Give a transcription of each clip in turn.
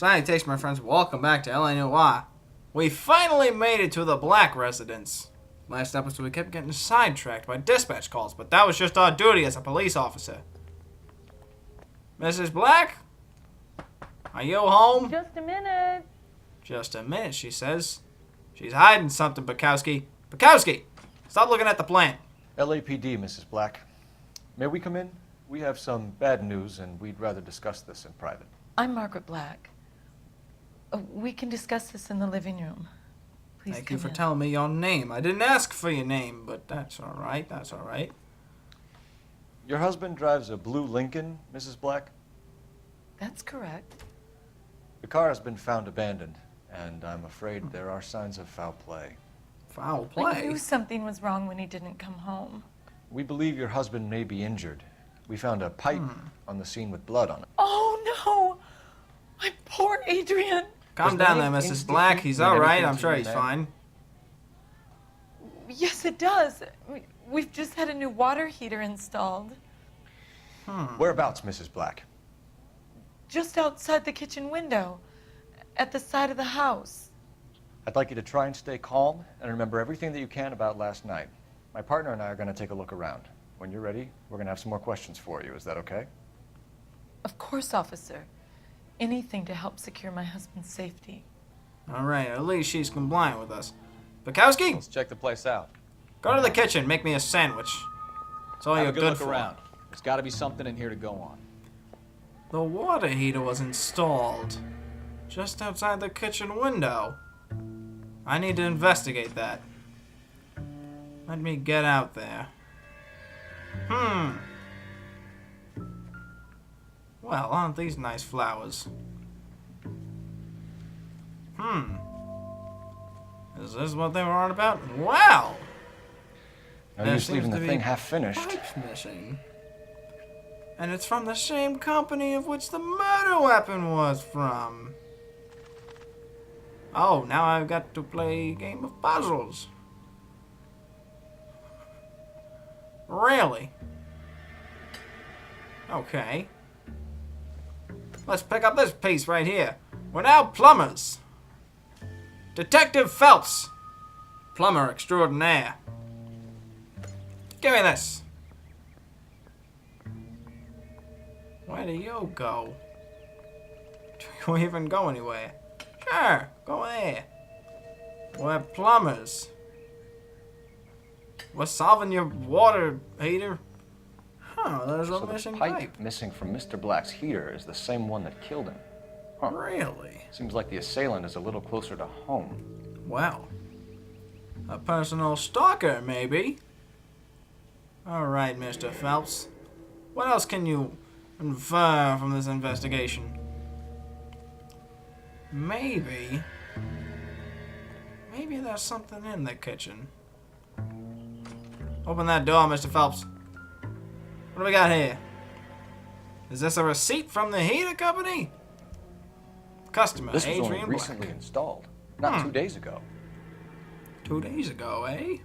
Salutations, my friends. Welcome back to Noire. We finally made it to the Black residence. Last episode, we kept getting sidetracked by dispatch calls, but that was just our duty as a police officer. Mrs. Black? Are you home? Just a minute. Just a minute, she says. She's hiding something, Bukowski. Bukowski! Stop looking at the plant. LAPD, Mrs. Black. May we come in? We have some bad news, and we'd rather discuss this in private. I'm Margaret Black. We can discuss this in the living room. Please Thank you come for in. telling me your name. I didn't ask for your name, but that's all right. That's all right. Your husband drives a blue Lincoln, Mrs. Black? That's correct. The car has been found abandoned, and I'm afraid there are signs of foul play. Foul I play? knew something was wrong when he didn't come home. We believe your husband may be injured. We found a pipe on the scene with blood on it. Oh, no! My poor Adrian! Calm down there, Mrs. Black. He's all right. I'm sure he's fine. Yes, it does. We've just had a new water heater installed. Whereabouts, Mrs. Black? Just outside the kitchen window. At the side of the house. I'd like you to try and stay calm and remember everything that you can about last night. My partner and I are going to take a look around. When you're ready, we're going to have some more questions for you. Is that okay? Of course, officer. Anything to help secure my husband's safety. All right, at least she's compliant with us. Bukowski, Let's check the place out. go to the kitchen. Make me a sandwich. That's all Have you're a good good look for. around. There's got to be something in here to go on. The water heater was installed just outside the kitchen window. I need to investigate that. Let me get out there. Well, aren't these nice flowers? Is this what they were on about? Wow! No There use leaving seems the to be thing half finished. Pipes missing. And it's from the same company of which the murder weapon was from. Oh, now I've got to play a game of puzzles. Really? Okay. Let's pick up this piece right here. We're now plumbers. Detective Phelps. Plumber extraordinaire. Give me this. Where do you go? Do you even go anywhere? Sure, go there. We're plumbers. We're solving your water heater. Huh, there's a So the missing pipe pipe. missing from Mr. Black's heater is the same one that killed him. Huh. Really? Seems like the assailant is a little closer to home. Well, a personal stalker, maybe. All right, Mr. Phelps. What else can you infer from this investigation? Maybe there's something in the kitchen. Open that door, Mr. Phelps. What do we got here? Is this a receipt from the heater company? Customer, This was only Adrian recently Black. installed, not 2 days ago. 2 days ago, eh?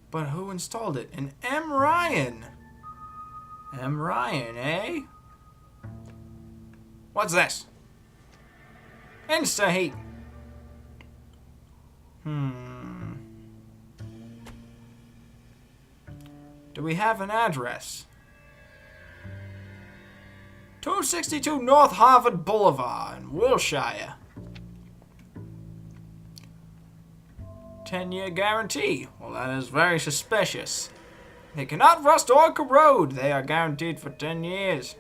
But who installed it? An M. Ryan. M. Ryan, eh? What's this? Insta-heat. Do we have an address? 262 North Harvard Boulevard in Wilshire. 10-year guarantee. Well, that is very suspicious. They cannot rust or corrode. They are guaranteed for 10 years.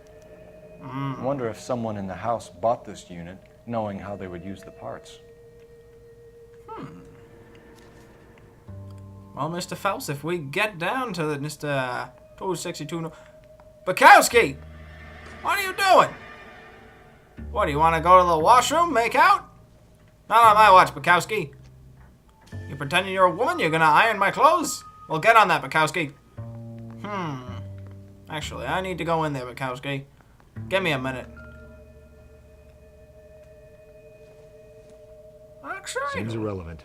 I wonder if someone in the house bought this unit knowing how they would use the parts. Well, Mr. Phelps, if we get down to the Mr. 262... Bukowski! What are you doing? What, do you want to go to the washroom, make out? Not on my watch, Bukowski. You pretending you're a woman? You're gonna iron my clothes? Well, get on that, Bukowski. Actually, I need to go in there, Bukowski. Give me a minute. Actually, Seems irrelevant.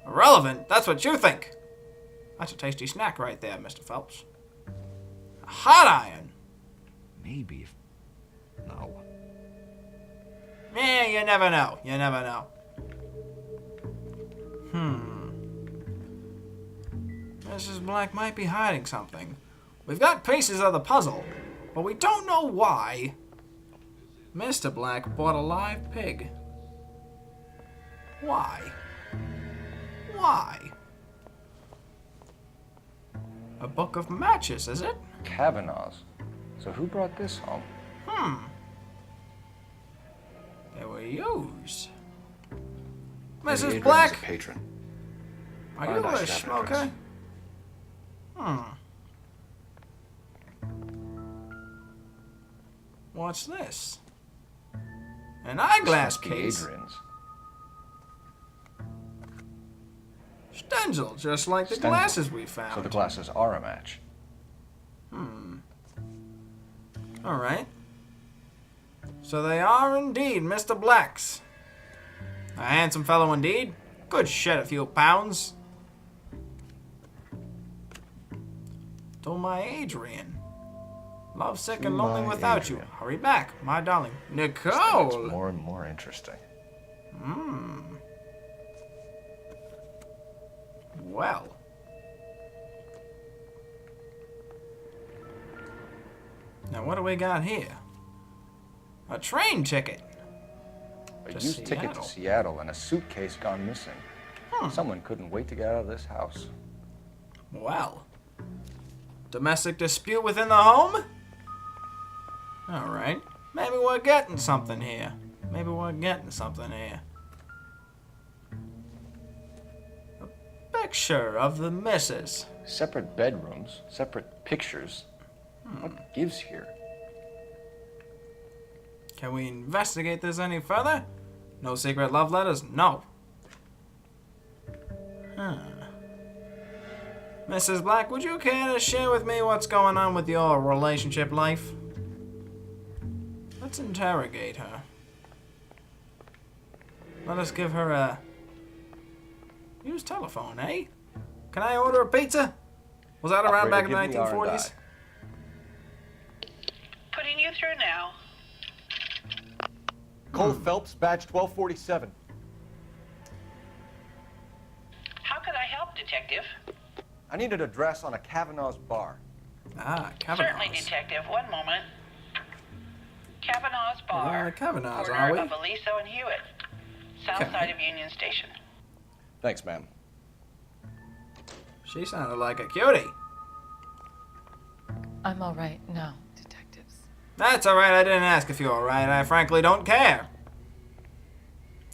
irrelevant? That's what you think. That's a tasty snack right there, Mr. Phelps. A hot iron. maybe if... No. Yeah, you never know. You never know. Mrs. Black might be hiding something. We've got pieces of the puzzle, but we don't know why. Mr. Black bought a live pig. Why? Why? A book of matches, is it? Kavanaugh's. So who brought this home? They were used. Maybe Mrs. Adrian's Black, a patron. are Find you out a should have an smoker? address. What's this? An eyeglass Must be case. Adrian's. Stenzel, just like the Stenzel. glasses we found. So the glasses are a match. All right. So they are indeed Mr. Black's. A handsome fellow indeed. Could shed a few pounds. To my Adrian. Lovesick To and lonely my without Adrian. you. Hurry back, my darling. It's Nicole! more and more interesting. Well. Now what do we got here? A train ticket. A To used ticket Seattle. to Seattle and a suitcase gone missing. Someone couldn't wait to get out of this house. Well. Domestic dispute within the home? Alright. Maybe we're getting something here. Maybe we're getting something here. A picture of the missus. Separate bedrooms, separate pictures. What gives here? Can we investigate this any further? No secret love letters? No. Mrs. Black, would you care to share with me what's going on with your relationship life? Let's interrogate her. Let us give her a used telephone, eh? Can I order a pizza? Was that around back in the Operator, give me 1940s? Putting you through now. Cole Phelps, badge 1247. How could I help, Detective? I need an address on a Kavanaugh's bar. Ah, Certainly, Kavanaugh's. Detective. One moment. Kavanaugh's Bar. Kavanaugh's, corner are we? of Aliso and Hewitt. South Okay. side of Union Station. Thanks, ma'am. She sounded like a cutie. I'm all right now, detectives. That's alright, I didn't ask if you're alright. I frankly don't care.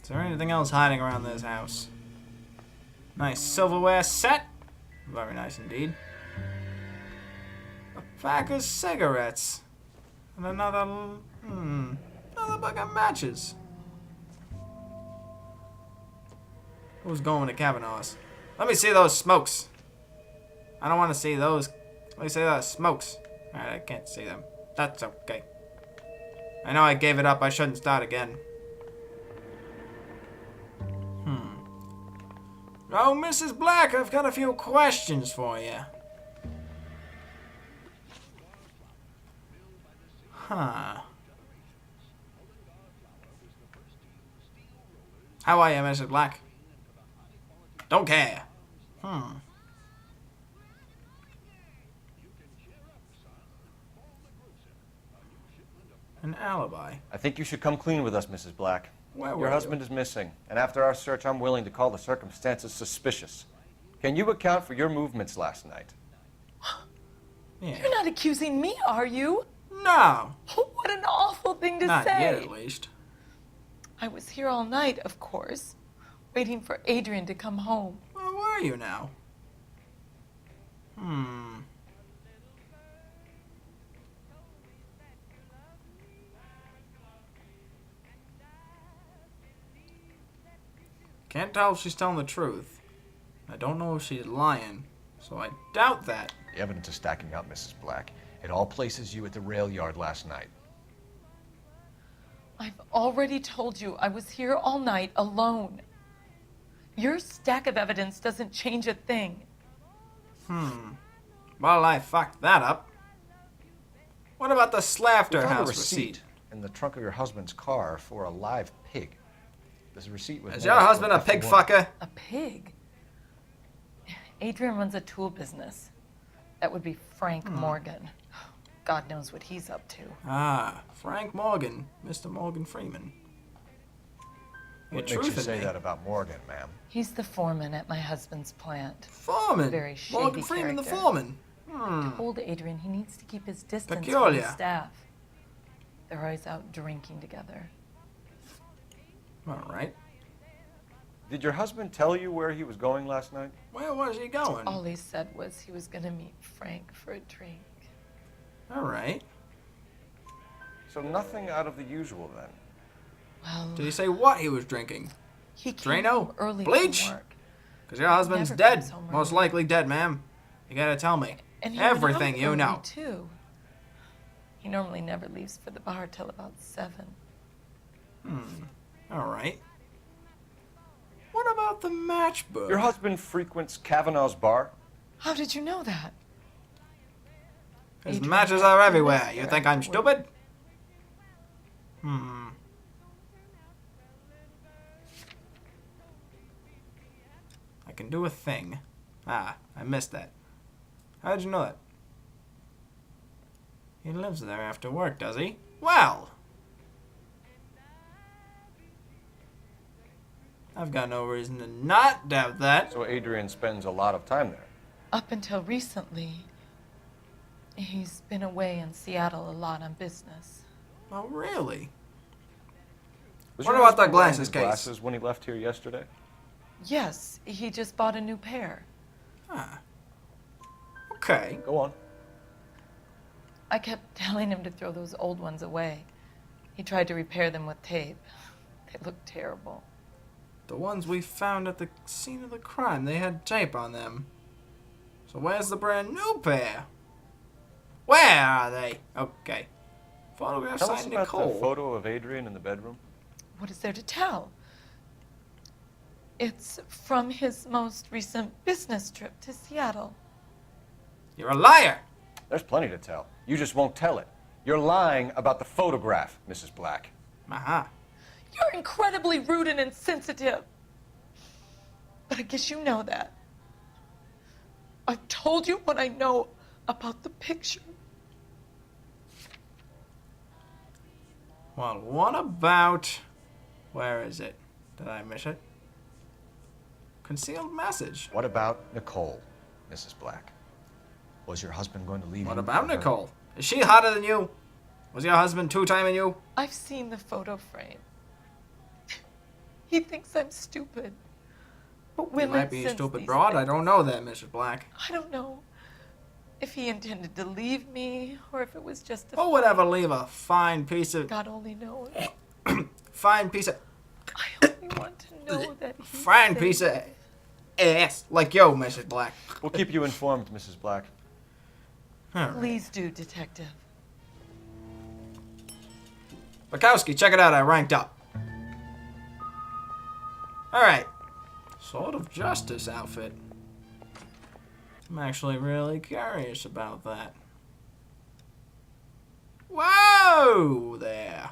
Is there anything else hiding around this house? Nice silverware set. Very nice indeed. A pack of cigarettes. And another book of matches. Who's going to Kavanaugh's? Let me see those smokes. I don't want to see those. Let me see those smokes. Alright, I can't see them. That's okay. I know I gave it up. I shouldn't start again. Oh, Mrs. Black, I've got a few questions for you. Huh. How are you, Mrs. Black? Don't care. An alibi. I think you should come clean with us, Mrs. Black. Where were Your you? husband is missing, and after our search, I'm willing to call the circumstances suspicious. Can you account for your movements last night? Yeah. You're not accusing me, are you? No. What an awful thing to Not say. yet, at least. I was here all night, of course, waiting for Adrian to come home. Where were you now? Can't tell if she's telling the truth. I don't know if she's lying, so I doubt that. The evidence is stacking up, Mrs. Black. It all places you at the rail yard last night. I've already told you I was here all night alone. Your stack of evidence doesn't change a thing. Well, I fucked that up. What about the We Slaughter found a House receipt in the trunk of your husband's car for a live pig. This receipt was. Is made your up husband a with the pig woman. fucker? A pig? Adrian runs a tool business. That would be Frank Morgan. God knows what he's up to. Ah, Frank Morgan. Mr. Morgan Freeman. You're What makes you truthing say me. that about Morgan, ma'am? He's the foreman at my husband's plant. Foreman. Very shady Morgan Freeman, the character. foreman. Told Adrian he needs to keep his distance from Peculiar. the staff. They're always out drinking together. All right. Did your husband tell you where he was going last night? Where was he going? All he said was he was gonna meet Frank for a drink. All right. So nothing out of the usual then. Well, Did he say what he was drinking? he came Drano? home early Bleach? from work. Because your husband's Never dead. comes home Most early. likely dead, ma'am. You gotta tell me. And he went Everything out you early, know. too. He normally never leaves for the bar till about 7. All right. What about the matchbook? Your husband frequents Kavanaugh's bar? How did you know that? His Adrian matches got are the everywhere. list You there think I'm after stupid? I can do a thing. Ah, I missed that. How did you know that? He lives there after work, does he? Well! I've got no reason to not doubt that. So Adrian spends a lot of time there. Up until recently, he's been away in Seattle a lot on business. Oh, really? Was What your about that husband wearing glasses his case? glasses when he left here yesterday? Yes, he just bought a new pair. Ah. Okay. Go on. I kept telling him to throw those old ones away. He tried to repair them with tape. They looked terrible. The ones we found at the scene of the crime, they had tape on them. So where's the brand new pair? Where are they? Okay. Photograph Tell us signed about Nicole. the photo of Adrian in the bedroom. What is there to tell? It's from his most recent business trip to Seattle. You're a liar! There's plenty to tell. You just won't tell it. You're lying about the photograph, Mrs. Black. Aha. You're incredibly rude and insensitive. But I guess you know that. I've told you what I know about the picture. Well, what about... Where is it? Did I miss it? Concealed message. What about Nicole, Mrs. Black? Was your husband going to leave What you about for her? Nicole? Is she hotter than you? Was your husband two-timing you? I've seen the photo frame. He thinks I'm stupid. But You women might be a sense stupid these broad. I things. don't know that, Mrs. Black. I don't know if he intended to leave me or if it was just a Who would ever leave a fine piece of... God only knows. fine piece of... I only want to know that he's Fine safe. piece of... ass. Like yo, Mrs. Black. We'll keep you informed, Mrs. Black. All right. Please do, Detective. Bukowski, check it out. I ranked up. Alright. Sword of Justice outfit. I'm actually really curious about that. Whoa there.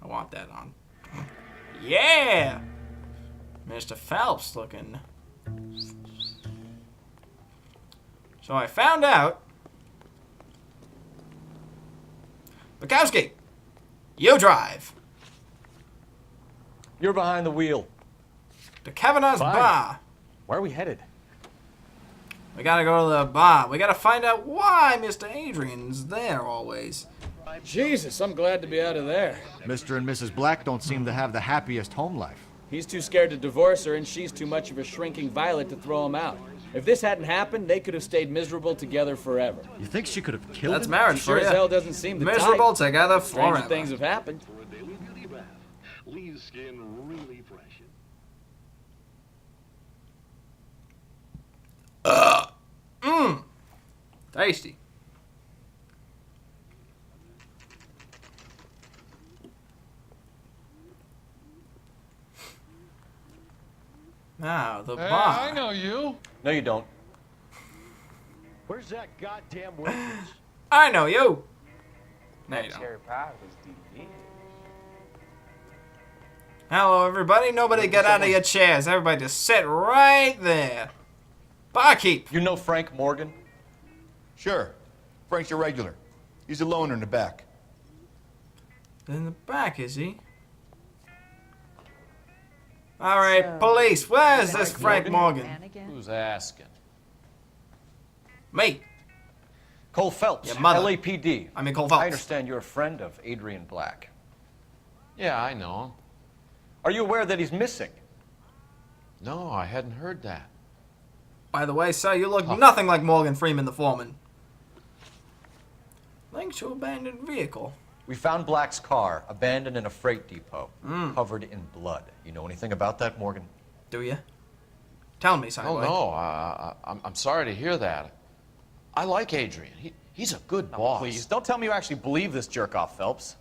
I want that on. Yeah! Mr. Phelps looking. So I found out. Bukowski, you drive. You're behind the wheel. To Kavanaugh's Fine. bar. Where are we headed? We gotta go to the bar. We gotta find out why Mr. Adrian's there always. Jesus, I'm glad to be out of there. Mr. and Mrs. Black don't seem to have the happiest home life. He's too scared to divorce her, and she's too much of a shrinking violet to throw him out. If this hadn't happened, they could have stayed miserable together forever. You think she could have killed That's him? marriage Sure for as hell you. doesn't seem the Miserable type. together Stranger forever. things have happened. For a daily beauty bath, leaves skin really fresh. Tasty. Now, the bar. I know you. No, you don't. Where's that goddamn waitress? I know you. No, you don't. Cherry pie was delicious. Hello, everybody. Nobody get out of your chairs. Everybody just sit right there. Barkeep. You know Frank Morgan? Sure. Frank's a regular. He's a loner in the back. In the back, is he? All right, So, police. Where's is this that Frank Morgan? man again? Who's asking? Me. Cole Phelps, Your mother. LAPD. I mean, Cole Phelps. I understand you're a friend of Adrian Black. Yeah, I know him. Are you aware that he's missing? No, I hadn't heard that. By the way, sir, you look nothing like Morgan Freeman, the foreman. Linked to abandoned vehicle. We found Black's car abandoned in a freight depot, covered in blood. You know anything about that, Morgan? Do you? Tell me, Oh, Sideway. no, I'm sorry to hear that. I like Adrian. He's a good boss. Please, don't tell me you actually believe this jerk-off, Phelps.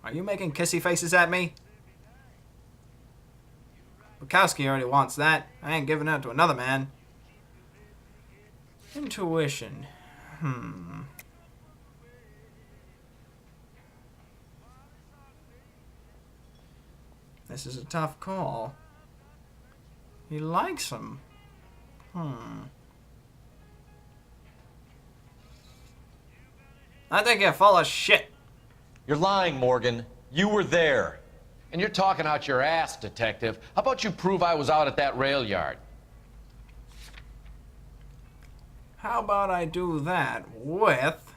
Are you making kissy faces at me? Bukowski already wants that. I ain't giving it to another man. Intuition. This is a tough call. He likes him. I think you're full of shit. You're lying, Morgan. You were there. And you're talking out your ass, detective. How about you prove I was out at that rail yard? How about I do that with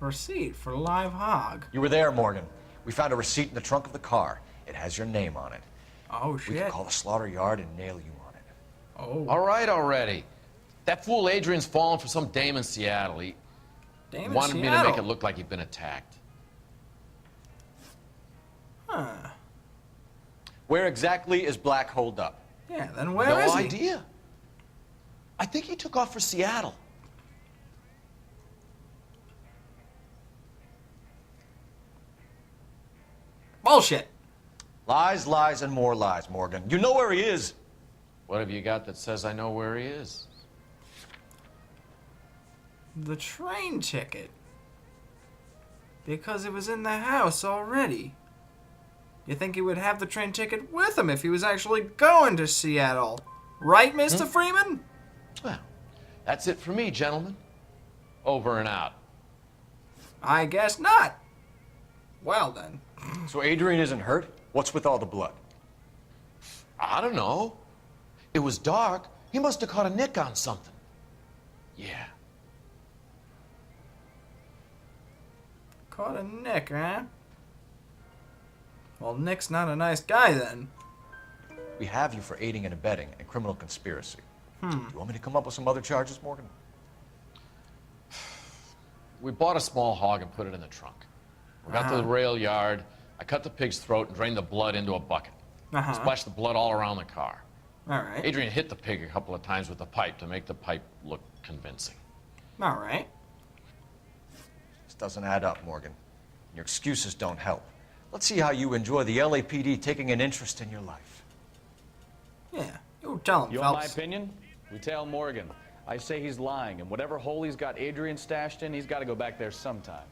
receipt for live hog? You were there, Morgan. We found a receipt in the trunk of the car. It has your name on it. Oh, We shit. can call the slaughter yard and nail you on it. Oh, All right already. That fool Adrian's fallen for some dame in Seattle. He damn it, wanted me to Seattle. make it look like he'd been attacked. Huh. Where exactly is Black holed up? Yeah, then where No is he? idea. I think he took off for Seattle. Bullshit. Lies, lies, and more lies, Morgan. You know where he is. What have you got that says I know where he is? The train ticket. Because it was in the house already. You think he would have the train ticket with him if he was actually going to Seattle? Right, Mr. Freeman? Well, that's it for me, gentlemen. Over and out. I guess not. Well then. So Adrian isn't hurt? What's with all the blood? I don't know. It was dark. He must have caught a nick on something. Yeah. Caught a Nick, huh? Well, Nick's not a nice guy then. We have you for aiding and abetting and criminal conspiracy. Do you want me to come up with some other charges, Morgan? We bought a small hog and put it in the trunk. We got to the rail yard. I cut the pig's throat and drained the blood into a bucket. Splashed the blood all around the car. All right. Adrian hit the pig a couple of times with the pipe to make the pipe look convincing. All right. This doesn't add up, Morgan. Your excuses don't help. Let's see how you enjoy the LAPD taking an interest in your life. Yeah. You tell him, You want my Phelps. opinion? We tell Morgan. I say he's lying, and whatever hole he's got Adrian stashed in, he's got to go back there sometime.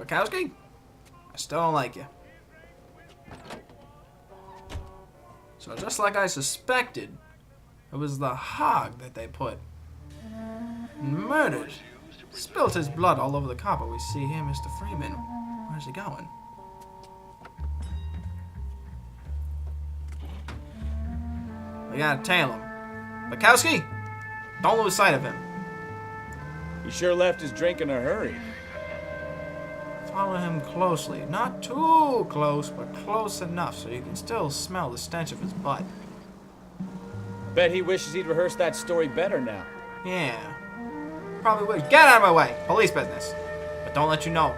Bukowski? I still don't like you. So just like I suspected, it was the hog that they put. Murdered. Spilt his blood all over the car, but we see here Mr. Freeman. Where's he going? We gotta tail him. Bukowski? Don't lose sight of him. He sure left his drink in a hurry. Follow him closely. Not too close, but close enough so you can still smell the stench of his butt. Bet he wishes he'd rehearsed that story better now. Yeah. Probably would. Get out of my way! Police business. But don't let you know.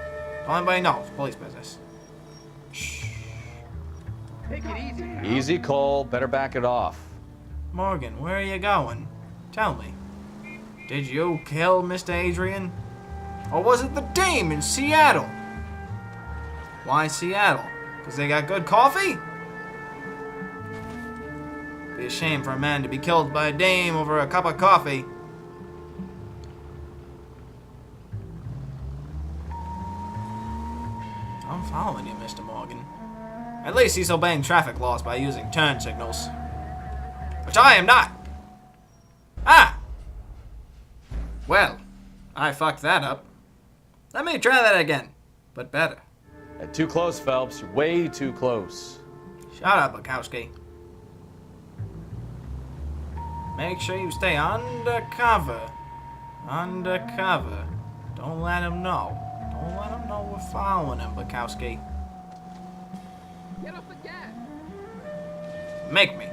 Don't let anybody know. It's police business. Shh. Take it easy. Easy, Cole. Better back it off. Morgan, where are you going? Tell me. Did you kill Mr. Adrian? Or was it the dame in Seattle? Why Seattle? Because they got good coffee? Be a shame for a man to be killed by a dame over a cup of coffee. I'm following you, Mr. Morgan. At least he's obeying traffic laws by using turn signals. Which I am not! Ah! Well, I fucked that up. Let me try that again, but better. Too close, Phelps. You're way too close. Shut up, Bukowski. Make sure you stay undercover. Undercover. Don't let him know. Don't let him know we're following him, Bukowski. Get off the gas. Make me.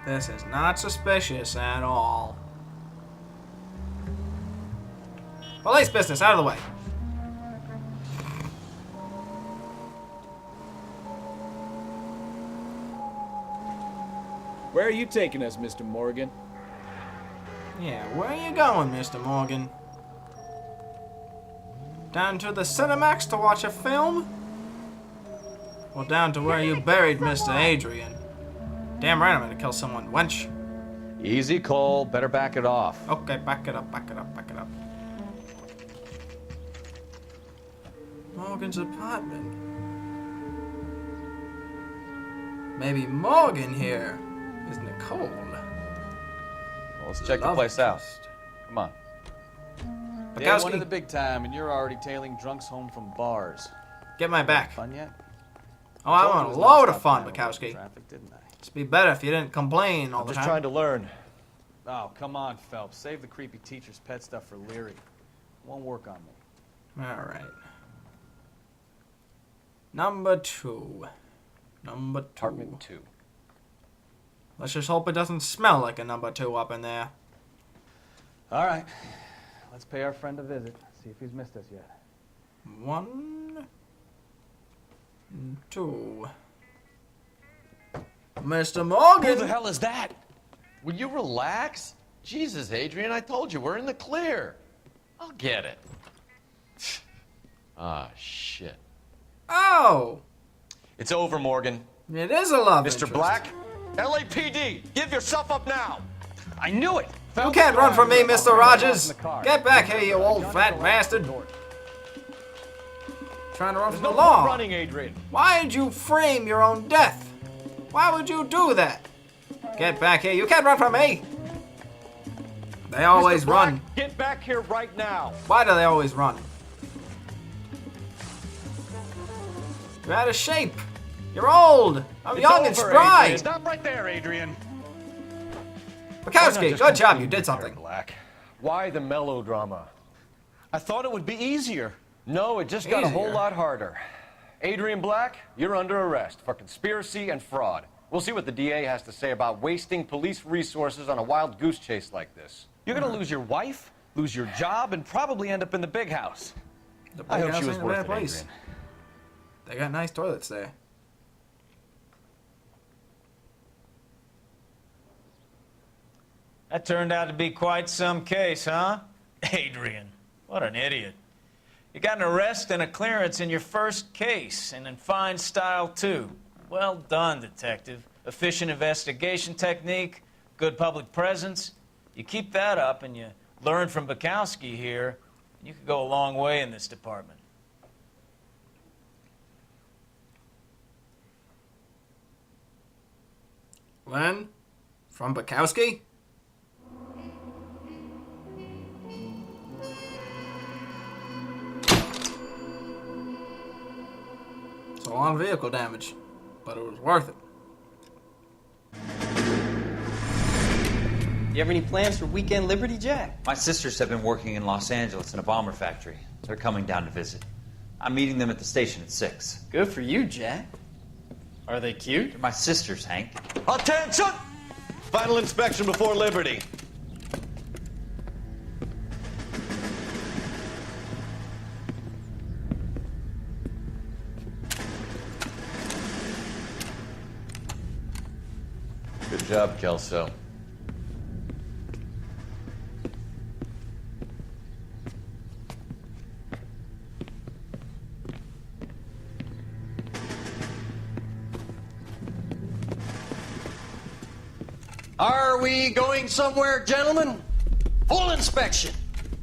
This is not suspicious at all. Police business, out of the way. Where are you taking us, Mr. Morgan? Yeah, where are you going, Mr. Morgan? Down to the Cinemax to watch a film? Or down to where you buried Mr. Adrian? Damn right I'm gonna kill someone, wench. Easy, Cole. Better back it off. Okay, back it up, back it up, back it up. Morgan's apartment. Maybe Morgan here is Nicole. Well, let's check the place out. Come on. Day one of the big time, and you're already tailing drunks home from bars. Get my back. Fun yet? Oh, I want a load of fun, Bukowski. It'd be better if you didn't complain all the time. Just trying to learn. Oh, come on, Phelps. Save the creepy teacher's pet stuff for Leary. It won't work on me. All right. Number 2. Number 2. Apartment 2. Let's just hope it doesn't smell like a number 2 up in there. All right. Let's pay our friend a visit. See if he's missed us yet. 1, 2. Mr. Morgan! Who the hell is that? Will you relax? Jesus, Adrian, I told you, we're in the clear. I'll get it. Ah, shit. Oh! It's over, Morgan. It is a love Mr. interest. Black? LAPD, give yourself up now. I knew it! You can't run from me, Mr. Rogers. Get back here, you old fat bastard. Trying to run from the law. Running, Adrian. Why did you frame your own death? Why would you do that? Get back here. You can't run from me. They always Mr. Black, run. Get back here right now. Why do they always run? You're out of shape. You're old. I'm young and spry. Adrian. Stop right there, Adrian. Bukowski, good job. You did something. Black. Why the melodrama? I thought it would be easier. No, it just got a whole Easier. lot harder. Adrian Black, you're under arrest for conspiracy and fraud. We'll see what the DA has to say about wasting police resources on a wild goose chase like this. You're gonna lose your wife, lose your job, and probably end up in the big house. The I big hope house she was ain't a worth bad it, place. Adrian. They got nice toilets there. That turned out to be quite some case, huh? Adrian, what an idiot. You got an arrest and a clearance in your first case, and in fine style, too. Well done, detective. Efficient investigation technique, good public presence. You keep that up and you learn from Bukowski here, you could go a long way in this department. Len? From Bukowski? It's a lot of vehicle damage, but it was worth it. You have any plans for weekend Liberty, Jack? My sisters have been working in Los Angeles in a bomber factory. They're coming down to visit. I'm meeting them at the station at 6. Good for you, Jack. Are they cute? They're my sisters, Hank. Attention! Final inspection before Liberty. Good job, Kelso. Are we going somewhere, gentlemen? Full inspection.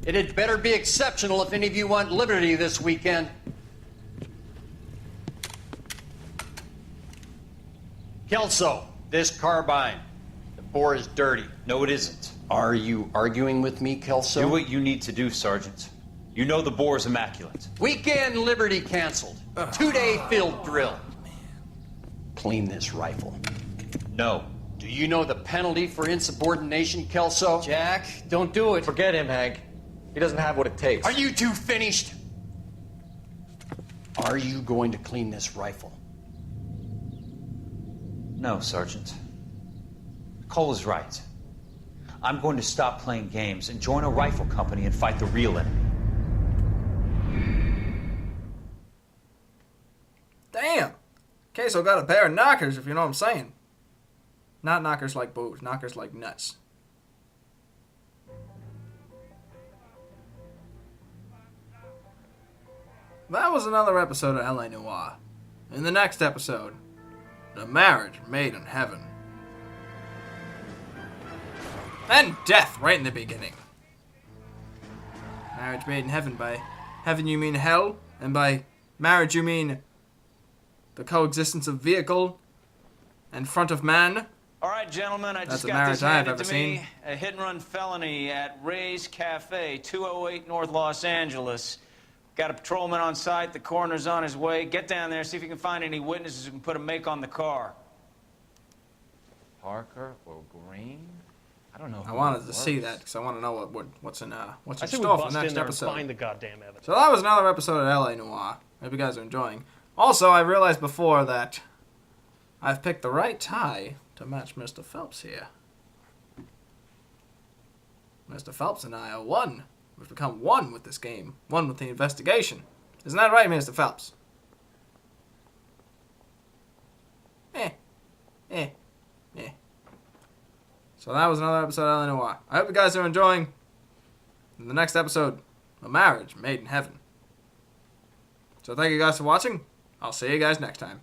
It had better be exceptional if any of you want liberty this weekend. Kelso, this carbine. The bore is dirty. No, it isn't. Are you arguing with me, Kelso? Do what you need to do, Sergeant. You know the bore is immaculate. Weekend liberty canceled. 2-day field drill. Clean this rifle. No. Do you know the penalty for insubordination, Kelso? Jack, don't do it. Forget him, Hank. He doesn't have what it takes. Are you two finished? Are you going to clean this rifle? No, Sergeant. Cole is right. I'm going to stop playing games and join a rifle company and fight the real enemy. Damn. Queso got a pair of knockers, if you know what I'm saying. Not knockers like booze, knockers like nuts. That was another episode of LA Noire. In the next episode, the marriage made in heaven. And death right in the beginning. Marriage made in heaven. By heaven you mean hell, and by marriage you mean the coexistence of vehicle and front of man. All right, gentlemen, I just got this handed to me. A hit-and-run felony at Ray's Cafe, 208 North Los Angeles. Got a patrolman on site. The coroner's on his way. Get down there, see if you can find any witnesses who can put a make on the car. Parker or Green? I don't know. I wanted to see that because I want to know what's in store for the next episode. Find the goddamn evidence. So that was another episode of LA Noire. Hope you guys are enjoying. Also, I realized before that I've picked the right tie to match Mr. Phelps here. Mr. Phelps and I are one. We've become one with this game. One with the investigation. Isn't that right, Mr. Phelps? So that was another episode of LA Noire. I hope you guys are enjoying the next episode of Marriage Made in Heaven. So thank you guys for watching. I'll see you guys next time.